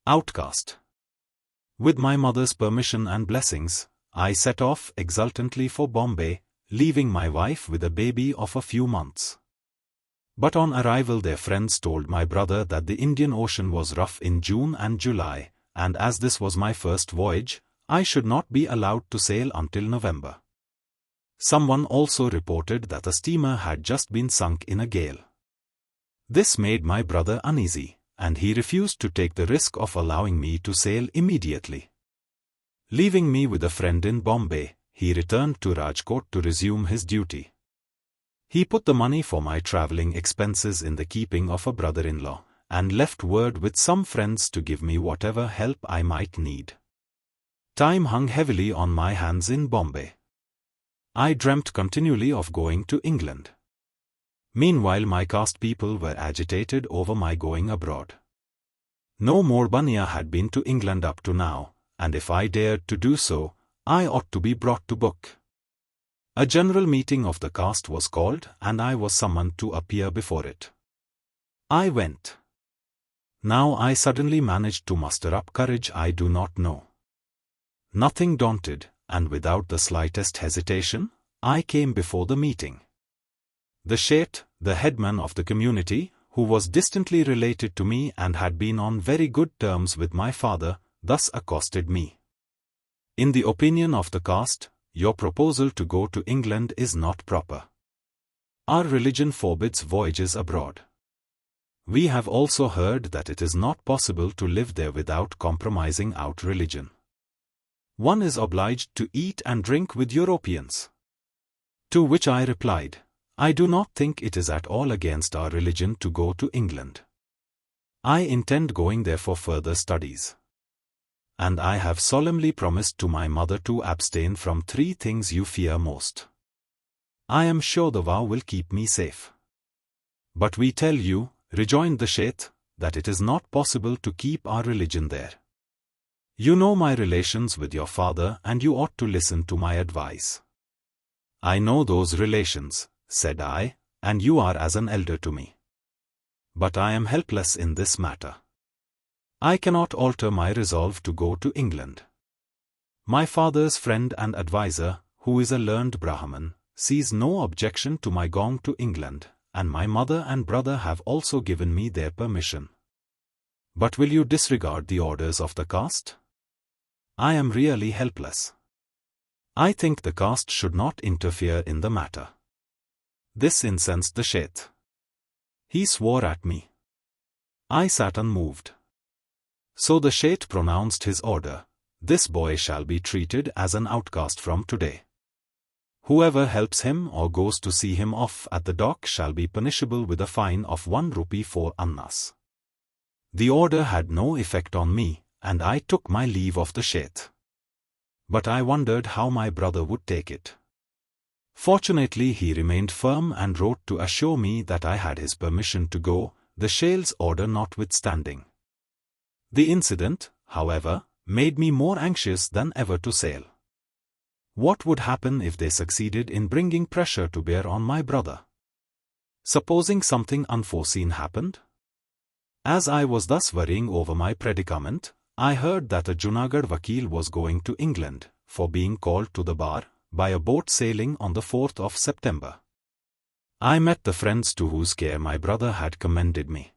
Outcast. With my mother's permission and blessings, I set off exultantly for Bombay, leaving my wife with a baby of a few months. But on arrival their friends told my brother that the Indian Ocean was rough in June and July, and as this was my first voyage, I should not be allowed to sail until November. Someone also reported that a steamer had just been sunk in a gale. This made my brother uneasy, and he refused to take the risk of allowing me to sail immediately. Leaving me with a friend in Bombay, he returned to Rajkot to resume his duty. He put the money for my travelling expenses in the keeping of a brother-in-law, and left word with some friends to give me whatever help I might need. Time hung heavily on my hands in Bombay. I dreamt continually of going to England. Meanwhile my caste people were agitated over my going abroad. No more Baniya had been to England up to now, and if I dared to do so, I ought to be brought to book. A general meeting of the caste was called and I was summoned to appear before it. I went. Now I suddenly managed to muster up courage I do not know. Nothing daunted, and without the slightest hesitation, I came before the meeting. The Sheth, the headman of the community, who was distantly related to me and had been on very good terms with my father, thus accosted me. In the opinion of the caste, your proposal to go to England is not proper. Our religion forbids voyages abroad. We have also heard that it is not possible to live there without compromising out religion. One is obliged to eat and drink with Europeans. To which I replied, I do not think it is at all against our religion to go to England. I intend going there for further studies. And I have solemnly promised to my mother to abstain from 3 things you fear most. I am sure the vow will keep me safe. But we tell you, rejoined the Sheth, that it is not possible to keep our religion there. You know my relations with your father and you ought to listen to my advice. I know those relations, said I, and you are as an elder to me. But I am helpless in this matter. I cannot alter my resolve to go to England. My father's friend and adviser, who is a learned Brahmin, sees no objection to my going to England, and my mother and brother have also given me their permission. But will you disregard the orders of the caste? I am really helpless. I think the caste should not interfere in the matter. This incensed the Sheth. He swore at me. I sat unmoved. So the Sheth pronounced his order, this boy shall be treated as an outcast from today. Whoever helps him or goes to see him off at the dock shall be punishable with a fine of 1 rupee for annas. The order had no effect on me, and I took my leave of the Sheth. But I wondered how my brother would take it. Fortunately he remained firm and wrote to assure me that I had his permission to go, the Sheth's order notwithstanding. The incident, however, made me more anxious than ever to sail. What would happen if they succeeded in bringing pressure to bear on my brother? Supposing something unforeseen happened? As I was thus worrying over my predicament, I heard that a Junagadh Vakil was going to England, for being called to the bar, by a boat sailing on the 4th of September. I met the friends to whose care my brother had commended me.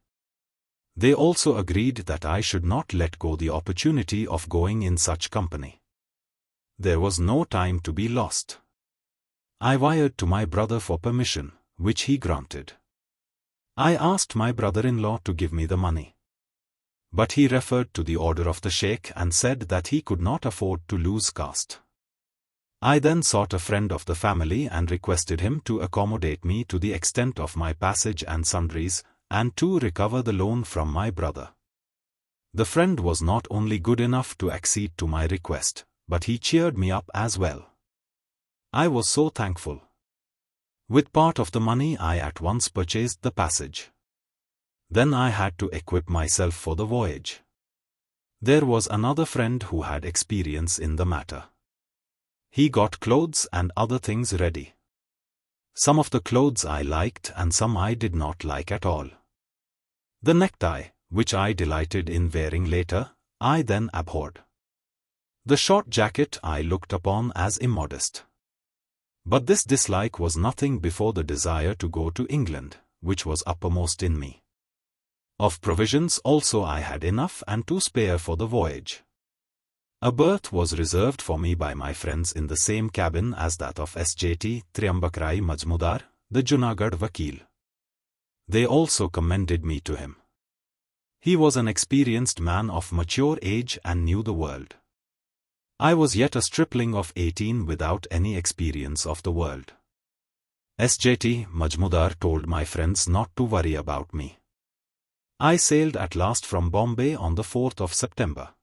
They also agreed that I should not let go the opportunity of going in such company. There was no time to be lost. I wired to my brother for permission, which he granted. I asked my brother-in-law to give me the money. But he referred to the order of the Sheikh and said that he could not afford to lose caste. I then sought a friend of the family and requested him to accommodate me to the extent of my passage and sundries, and to recover the loan from my brother. The friend was not only good enough to accede to my request, but he cheered me up as well. I was so thankful. With part of the money I at once purchased the passage. Then I had to equip myself for the voyage. There was another friend who had experience in the matter. He got clothes and other things ready. Some of the clothes I liked and some I did not like at all. The necktie, which I delighted in wearing later, I then abhorred. The short jacket I looked upon as immodest. But this dislike was nothing before the desire to go to England, which was uppermost in me. Of provisions also I had enough and to spare for the voyage. A berth was reserved for me by my friends in the same cabin as that of Sjt Triambakrai Majmudar, the Junagadh Vakil. They also commended me to him. He was an experienced man of mature age and knew the world. I was yet a stripling of 18 without any experience of the world. Sjt Majmudar told my friends not to worry about me. I sailed at last from Bombay on the 4th of September.